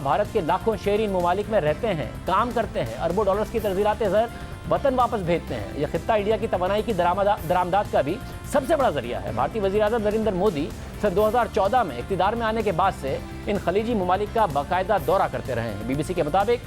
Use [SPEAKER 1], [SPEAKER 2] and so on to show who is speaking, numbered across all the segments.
[SPEAKER 1] भारत के लाखों शहरी इन ममालिक में रहते हैं, काम करते हैं, अरबों डॉलर्स की तज़ीरात ज़र वतन वापस भेजते हैं। यह खित्ता इंडिया की तवानाई की दरामदात का भी सबसे बड़ा जरिया है। भारतीय वज़ीर आज़म नरेंद्र मोदी सन 2014 में इक़्तिदार में आने के बाद से इन खलीजी ममालिक का बाकायदा दौरा करते रहे हैं। BBC के मुताबिक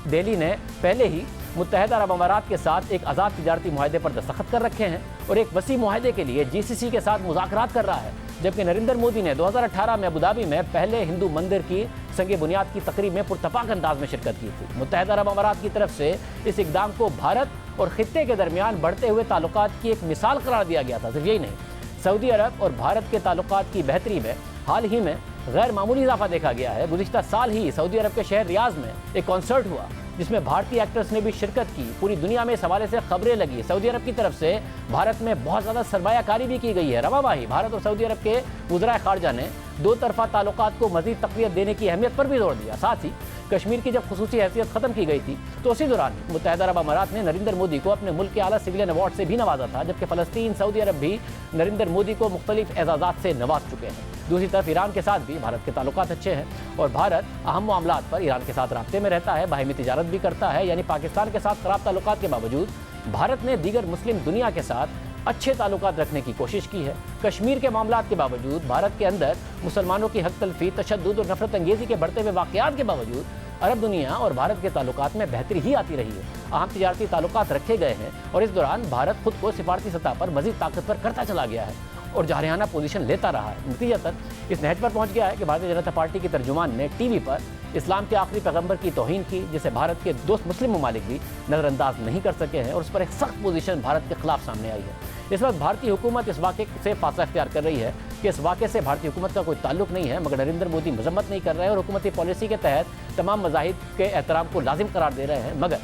[SPEAKER 1] दिल्ली ने पहले ही मुत्तहदा अरब अमारात के साथ एक आज़ाद तिजारती मुआहदे पर दस्तखत कर रखे हैं और एक वसी मुआहदे के लिए GCC के साथ मुज़ाकरात कर रहा है। जबकि नरेंद्र मोदी ने 2018 में अबूधाबी में पहले हिंदू मंदिर की संगे बुनियाद की तकरीब में पुरतपाक अंदाज में शिरकत की थी। मुत्तहदा अरब अमारात की तरफ से इस इक़दाम को भारत और खित्ते के दरमियान बढ़ते हुए ताल्लुकात की एक मिसाल करार दिया गया था। सिर्फ यही नहीं, सऊदी अरब और भारत के ताल्लुकात की बेहतरी में हाल ही में गैर मामूली इजाफा देखा गया है। गुज़िश्ता साल ही सऊदी अरब के शहर रियाज में एक कॉन्सर्ट हुआ जिसमें भारतीय एक्टर्स ने भी शिरकत की। पूरी दुनिया में इस हवाले से खबरें लगी। सऊदी अरब की तरफ से भारत में बहुत ज़्यादा सरमायाकारी भी की गई है। रवाबाही भारत और सऊदी अरब के वज़राए ख़ारजा ने दो तरफ़ा ताल्लुकात को मज़ीद तक़वियत देने की अहमियत पर भी जोर दिया। साथ ही कश्मीर की जब खुसूसी हैसियत ख़त्म की गई थी तो उसी दौरान मुत्तहदा अरब अमारात ने नरेंद्र मोदी को अपने मुल्क के आला सिविलियन अवार्ड से भी नवाजा था, जबकि फ़लस्तीन सऊदी अरब भी नरेंद्र मोदी को मुख्तलिफ एजाज़ात से नवाज चुके हैं। दूसरी तरफ ईरान के साथ भी भारत के ताल्लुकात अच्छे हैं और भारत अहम मामलात पर ईरान के साथ राब्ते में रहता है, बाहिमी तिजारत भी करता है। यानी पाकिस्तान के साथ खराब ताल्लुकात के बावजूद भारत ने दीगर मुस्लिम दुनिया के साथ अच्छे ताल्लुकात रखने की कोशिश की है। कश्मीर के मामलात के बावजूद भारत के अंदर मुसलमानों की हक तलफी, तशद्दुद और नफरत अंगेज़ी के बढ़ते हुए वाक़यात के बावजूद अरब दुनिया और भारत के ताल्लुकात में बेहतरी ही आती रही है। अहम तिजारती ताल्लुकात रखे गए हैं और इस दौरान भारत खुद को सिफारती सतह पर मज़ीद ताकतवर करता चला गया है और जारहाना पोजीशन लेता रहा है। नतीजतन इस नहज पर पहुंच गया है कि भारतीय जनता पार्टी की तर्जुमान ने टीवी पर इस्लाम के आखिरी पैगंबर की तौहीन की, जिसे भारत के दोस्त मुस्लिम ममालिक भी नज़रअंदाज नहीं कर सके हैं और उस पर एक सख्त पोजीशन भारत के खिलाफ सामने आई है। इस वक्त भारतीय हुकूमत इस वाक़े से फासला इख्तियार कर रही है कि इस वाक़े से भारतीय हुकूमत का कोई ताल्लुक नहीं है, मगर नरेंद्र मोदी मजम्मत नहीं कर रहे हैं और हुकूमती पॉलिसी के तहत तमाम मज़ाहिब के एहतराम को लाजिम करार दे रहे हैं। मगर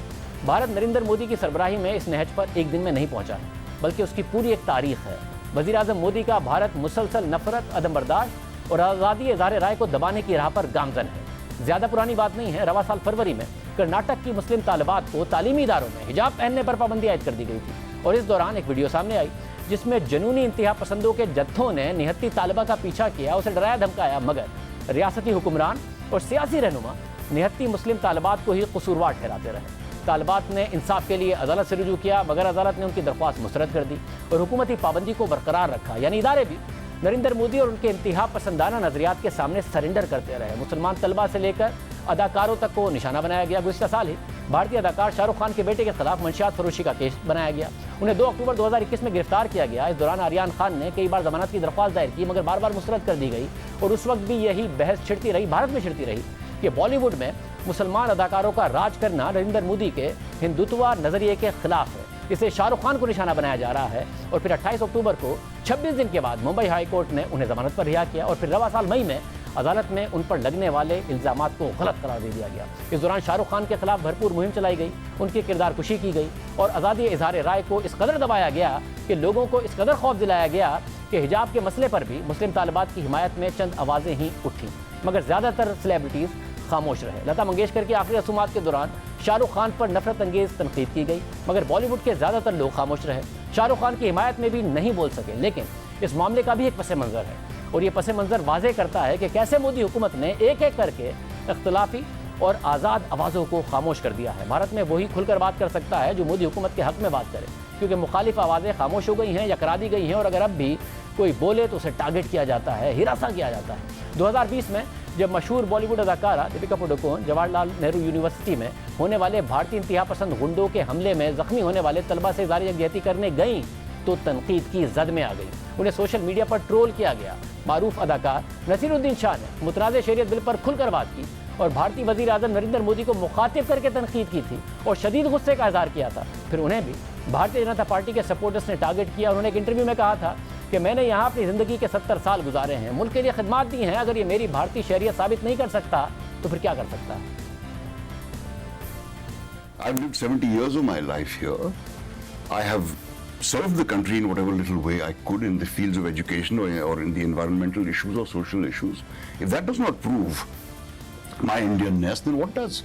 [SPEAKER 1] भारत नरेंद्र मोदी की सरबराही में इस नहज पर एक दिन में नहीं पहुँचा है, बल्कि उसकी पूरी एक तारीख है। वज़ीर आज़म मोदी का भारत मुसलसल नफरत, अदम बर्दाश्त और आज़ादी इज़हार राय को दबाने की राह पर गामजन है। ज़्यादा पुरानी बात नहीं है, रवा साल फरवरी में कर्नाटक की मुस्लिम तालिबात को तालीमी इदारों में हिजाब पहनने पर पाबंदी आयद कर दी गई थी और इस दौरान एक वीडियो सामने आई जिसमें जनूनी इंतहा पसंदों के जत्थों ने निहत्ती तालिबा का पीछा किया, उसे डराया धमकाया, मगर रियासती हुक्मरान और सियासी रहनुमा निहत्ती मुस्लिम तालिबात को ही कसूरवार ठहराते रहे। तालिबात ने इंसाफ के लिए अदालत से रुजू किया, मगर अदालत ने उनकी दरख्वास्त मुस्तरद कर दी और हुकूमती पाबंदी को बरकरार रखा। यानी इदारे भी नरेंद्र मोदी और उनके इंतहा पसंदाना नजरियात के सामने सरेंडर करते रहे। मुसलमान तलबा से लेकर अदाकारों तक को निशाना बनाया गया। गुज़िश्ता साल ही भारतीय अदाकार शाहरुख खान के बेटे के खिलाफ मंशियात फरोशी का केस बनाया गया। उन्हें 2 अक्टूबर 2021 में गिरफ्तार किया गया। इस दौरान आर्यान खान ने कई बार जमानत की दरख्वास्त दायर की, मगर बार बार मुस्तरद कर दी गई और उस वक्त भी यही बहस छिड़ती रही, भारत में छिड़ती रही कि बॉलीवुड में मुसलमान अदाकारों का राज करना नरेंद्र मोदी के हिंदुत्व नजरिए के खिलाफ है। इसे शाहरुख खान को निशाना बनाया जा रहा है और फिर 28 अक्टूबर को 26 दिन के बाद मुंबई हाई कोर्ट ने उन्हें जमानत पर रिहा किया और फिर रवा साल मई में अदालत में उन पर लगने वाले इल्ज़ामात को गलत करार दे दिया गया। इस दौरान शाहरुख खान के खिलाफ भरपूर मुहिम चलाई गई, उनकी किरदार कुशी की गई और आज़ादी इज़हार राय को इस कदर दबाया गया कि लोगों को इस कदर खौफ दिलाया गया कि हिजाब के मसले पर भी मुस्लिम तालिबात की हिमायत में चंद आवाज़ें ही उठी, मगर ज़्यादातर सेलिब्रिटीज़ खामोश रहे। लता मंगेशकर की आखिरी रसूमात के दौरान शाहरुख खान पर नफरत अंगेज तनकीद की गई, मगर बॉलीवुड के ज़्यादातर लोग खामोश रहे, शाहरुख खान की हिमायत में भी नहीं बोल सके। लेकिन इस मामले का भी एक पस मंज़र है और ये पस मंज़र वाज़े करता है कि कैसे मोदी हुकूमत ने एक एक करके इख्तलाफी और आज़ाद आवाज़ों को खामोश कर दिया है। भारत में वही खुलकर बात कर सकता है जो मोदी हुकूमत के हक़ में बात करे, क्योंकि मुखालिफ आवाज़ें खामोश हो गई हैं या करा दी गई हैं और अगर अब भी कोई बोले तो उसे टारगेट किया जाता है, हिरासा किया जाता है। 2020 में जब मशहूर बॉलीवुड अदाकारा दीपिका पादुकोण जवाहरलाल नेहरू यूनिवर्सिटी में होने वाले भारतीय इंतहा पसंद गुंडों के हमले में जख्मी होने वाले तलबा से इज़हार यकजहती करने गई तो तनकीद की जद में आ गई। उन्हें सोशल मीडिया पर ट्रोल किया गया। मारूफ अदाकार नसीरुद्दीन शाह ने मुतनाज़ शरीयत बिल पर खुलकर बात की और भारतीय वज़ीर आज़म नरेंद्र मोदी को मुखातिब करके तनकीद की थी और शदीद गुस्से का इज़हार किया था। फिर उन्हें भी भारतीय जनता पार्टी के सपोर्टर्स ने टारगेट किया। उन्होंने एक इंटरव्यू में कहा था कि मैंने यहाँ अपनी ज़िंदगी के 70 साल गुजारे हैं, मुल्क के लिए खिदमत दी हैं, अगर ये मेरी भारतीय शहरियत साबित नहीं कर सकता तो फिर क्या कर सकता है।
[SPEAKER 2] I've lived 70 years of my life here. I have served the country in whatever little way I could in the fields of education or in the environmental issues or social issues. If that does not prove my Indianness, then what does?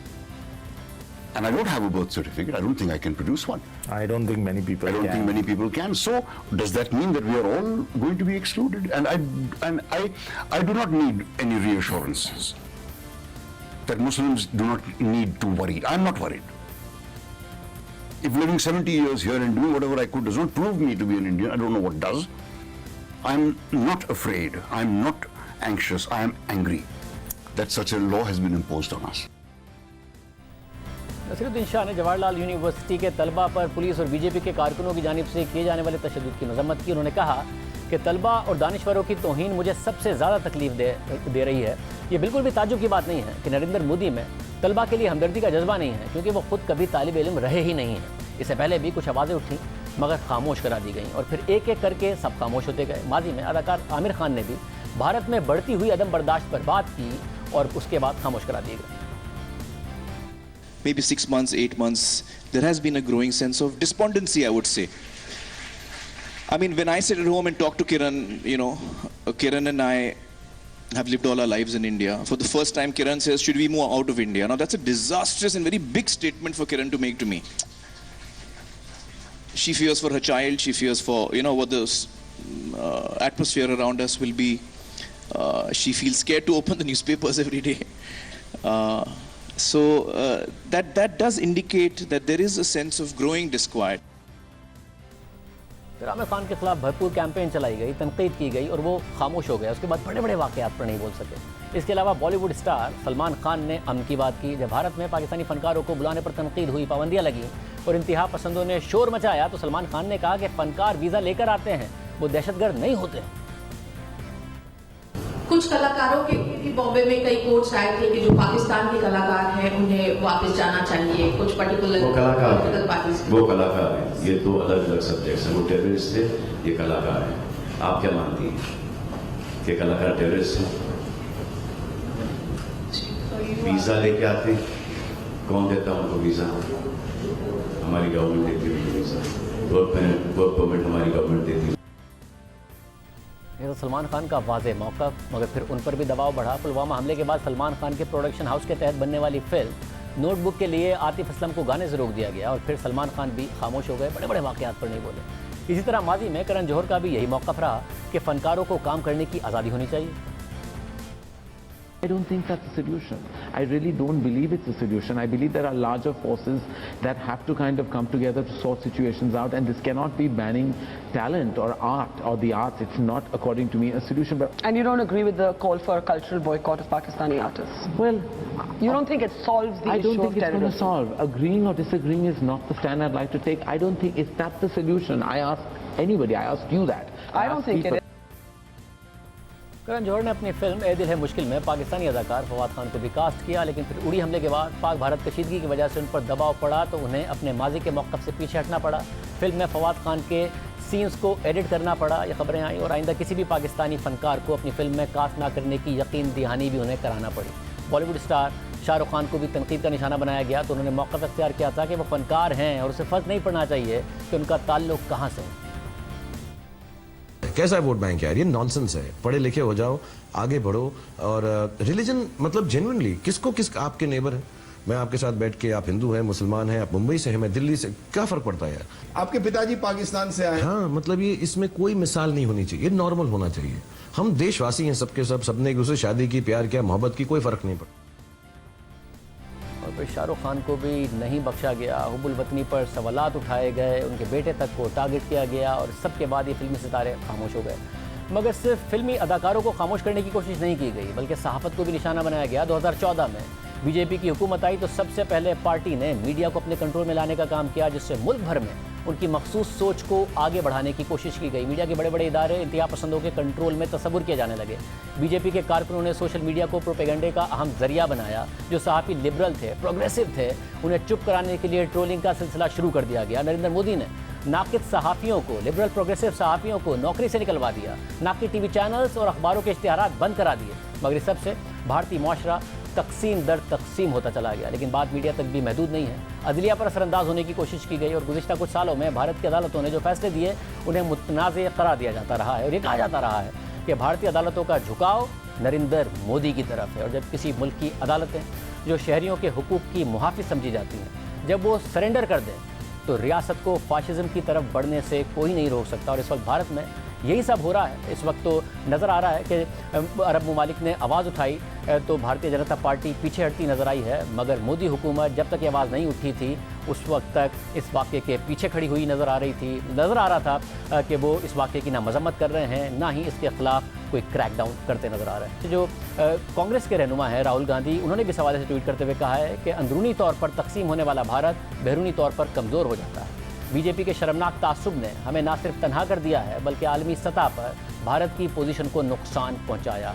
[SPEAKER 2] And I don't have a birth certificate. I don't think I can produce one.
[SPEAKER 3] I don't think many people
[SPEAKER 2] I don't think many people can. So does that mean that we are all going to be excluded? And I do not need any reassurances. that Muslims do not need to worry. I'm not worried. If living 70 years here and doing whatever I could does not prove me to be an Indian, I don't know what does. I'm not afraid. I'm not anxious. I am angry that such a law has been imposed on us.
[SPEAKER 1] Naseeruddin Shah ने Jawaharlal university के तलबा पर police और BJP के कारकुनों की जानिब से किए जाने वाले तशद्दुद की मजम्मत की। उन्होंने कहा कि तलबा और दानिश्वरों की तौहीन मुझे सबसे ज़्यादा तकलीफ दे रही है। ये बिल्कुल भी ताज्जुब की बात नहीं है कि नरेंद्र मोदी में तलबा के लिए हमदर्दी का जज्बा नहीं है, क्योंकि वो खुद कभी तालिब इल्म रहे ही नहीं हैं। इससे पहले भी कुछ आवाज़ें उठी मगर खामोश करा दी गई और फिर एक एक करके सब खामोश होते गए। माजी में अदाकार आमिर खान ने भी भारत में बढ़ती हुई अदम बर्दाश्त पर बात की और उसके बाद खामोश करा दिए गए।
[SPEAKER 3] Maybe 6 months, 8 months, there has been a growing sense of despondency, I would say. I mean, when I sit at home and talk to Kiran, you know, Kiran and I have lived all our lives in India. For the first time, Kiran says, should we move out of India? Now, that's a disastrous and very big statement for Kiran to make to me. She fears for her child, she fears for, you know, what the atmosphere around us will be. She feels scared to open the newspapers every day. So that does indicate that there is a sense of growing disquiet.
[SPEAKER 1] फिर आमिर खान के खिलाफ भरपूर campaign चलाई गई, तनकीद की गई और वो खामोश हो गया। उसके बाद बड़े बड़े वाक़यात पर नहीं बोल सके। इसके अलावा बॉलीवुड स्टार सलमान खान ने अमन की बात की। जब भारत में पाकिस्तानी फनकारों को बुलाने पर तनकीद हुई, पाबंदियाँ लगी और इंतहा पसंदों ने शोर मचाया, तो सलमान खान ने कहा कि फनकार वीज़ा लेकर आते हैं, वो दहशतगर्द नहीं होते।
[SPEAKER 4] कुछ कलाकारों के भी बॉम्बे में कई कोर्ट्स आए थे कि जो पाकिस्तान के कलाकार हैं उन्हें वापस जाना चाहिए। कुछ पर्टिकुलर
[SPEAKER 5] वो कलाकार हैं, ये दो अलग अलग सब्जेक्ट्स हैं। वो टेररिस्ट थे, ये कलाकार हैं। आप क्या मानती हैं कि कलाकार टेररिस्ट हैं? वीजा लेके आते, कौन देता उनको वीजा? हमारी गवर्नमेंट देती है वीजा, वर्क परमिट हमारी गवर्नमेंट देती है।
[SPEAKER 1] ये तो सलमान खान का वाज़े मौका, मगर फिर उन पर भी दबाव बढ़ा। पुलवामा हमले के बाद सलमान खान के प्रोडक्शन हाउस के तहत बनने वाली फिल्म नोटबुक के लिए आतिफ असलम को गाने से रोक दिया गया और फिर सलमान खान भी खामोश हो गए, बड़े बड़े वाक़यात पर नहीं बोले। इसी तरह माजी में करण जौहर का भी यही मौक़िफ़ रहा कि फ़नकारों को काम करने की आज़ादी होनी चाहिए।
[SPEAKER 6] I don't think that's a solution. I really don't believe it's a solution. I believe there are larger forces that have to kind of come together to sort situations out, and this cannot be banning talent or art or the arts. It's not, according to me, a solution. But
[SPEAKER 7] and you don't agree with the call for a cultural boycott of Pakistani artists?
[SPEAKER 6] Well,
[SPEAKER 7] you don't think it solves the issue of terrorism? I don't think it's going to solve. Agreeing
[SPEAKER 6] or disagreeing is not the stand I'd like to take. I don't think it's that the solution. I ask anybody. I ask you that.
[SPEAKER 7] I don't think it is.
[SPEAKER 1] Karan Johar ने अपनी film ए दिल है मुश्किल में पाकिस्तानी अदाकार फवाद खान को भी cast किया, लेकिन फिर उड़ी हमले के बाद पाक भारत कशीदगी की वजह से उन पर दबाव पड़ा तो उन्हें अपने माजी के मौक़िफ़ से पीछे हटना पड़ा। फिल्म में फवाद खान के सीन्स को एडिट करना पड़ा, ये खबरें आई, और आइंदा किसी भी पाकिस्तानी फ़नकार को अपनी फिल्म में कास्ट ना करने की यकीन दहानी भी उन्हें कराना पड़ी। बॉलीवुड स्टार शाहरुख खान को भी तनकीद का निशाना बनाया गया तो उन्होंने मौक़िफ़ इख्तियार किया था कि वो फ़नकार हैं और उसे फ़र्क नहीं पड़ना चाहिए कि उनका ताल्लुक़ कहाँ से है।
[SPEAKER 8] कैसा वोट बैंक यार, ये नॉनसेंस है। पढ़े लिखे हो जाओ, आगे बढ़ो। और रिलीजन मतलब जेन्युइनली किसको आपके नेबर है। मैं आपके साथ बैठ के, आप हिंदू हैं, मुसलमान हैं, आप मुंबई से हैं, मैं दिल्ली से, क्या फर्क पड़ता है यार?
[SPEAKER 9] आपके पिताजी पाकिस्तान से आए।
[SPEAKER 8] हाँ, मतलब ये इसमें कोई मिसाल नहीं होनी चाहिए, नॉर्मल होना चाहिए। हम देशवासी हैं सबके सब, सबने एक दूसरे शादी की, प्यार किया, मोहब्बत की, कोई फर्क नहीं पड़ता।
[SPEAKER 1] और फिर शाहरुख खान को भी नहीं बख्शा गया। हुब्बुल वतनी पर सवालात उठाए गए, उनके बेटे तक को टारगेट किया गया और सबके बाद ये फिल्मी सितारे खामोश हो गए। मगर सिर्फ फिल्मी अदाकारों को खामोश करने की कोशिश नहीं की गई, बल्कि सहाफ़त को भी निशाना बनाया गया। 2014 में बीजेपी की हुकूमत आई तो सबसे पहले पार्टी ने मीडिया को अपने कंट्रोल में लाने का काम किया, जिससे मुल्क भर में उनकी मखसूस सोच को आगे बढ़ाने की कोशिश की गई। मीडिया के बड़े बड़े इदारे इंतहा पसंदों के कंट्रोल में तस्वुर किए जाने लगे। बीजेपी के कारकुनों ने सोशल मीडिया को प्रोपेगेंडे का अहम जरिया बनाया। जो सहाफ़ी लिबरल थे, प्रोग्रेसिव थे, उन्हें चुप कराने के लिए ट्रोलिंग का सिलसिला शुरू कर दिया गया। नरेंद्र मोदी ने नाकिद सहाफ़ियों को, लिबरल प्रोग्रेसिव सहाफ़ियों को नौकरी से निकलवा दिया। नाकिद टीवी चैनल्स और अखबारों के इश्तिहारात बंद करा दिए। मगर इस सबसे भारतीय मुआशरा तकसीम दर तकसीम होता चला गया। लेकिन बात मीडिया तक भी महदूद नहीं है। अदलिया पर असरअंदाज होने की कोशिश की गई और गुज़िश्ता कुछ सालों में भारत की अदालतों ने जो फैसले दिए उन्हें मुतनाज़ करार दिया जाता रहा है और ये कहा जाता रहा है कि भारतीय अदालतों का झुकाव नरेंद्र मोदी की तरफ है। और जब किसी मुल्क की अदालतें जो शहरियों के हुकूक की मुहाफ़िज़ समझी जाती हैं, जब वो सरेंडर कर दें तो रियासत को फाशिज़म की तरफ बढ़ने से कोई नहीं रोक सकता। और इस वक्त भारत में यही सब हो रहा है इस वक्त। तो नज़र आ रहा है कि अरब ममालिक ने आवाज़ उठाई तो भारतीय जनता पार्टी पीछे हटती नज़र आई है, मगर मोदी हुकूमत जब तक ये आवाज़ नहीं उठी थी उस वक्त तक इस वाक़े के पीछे खड़ी हुई नज़र आ रही थी। नज़र आ रहा था कि वो इस वाक़े की ना मजम्मत कर रहे हैं, ना ही इसके ख़िलाफ़ कोई क्रैकडाउन करते नज़र आ रहे हैं। जो कांग्रेस के रहनुमा हैं राहुल गांधी, उन्होंने भी सवाल से ट्वीट करते हुए कहा है कि अंदरूनी तौर पर तकसीम होने वाला भारत बैरूनी तौर पर कमज़ोर हो जाता है। बीजेपी के शर्मनाक तासुब ने हमें ना सिर्फ तनहा कर दिया है बल्कि आलमी सतह पर भारत की पोजीशन को नुकसान पहुंचाया है।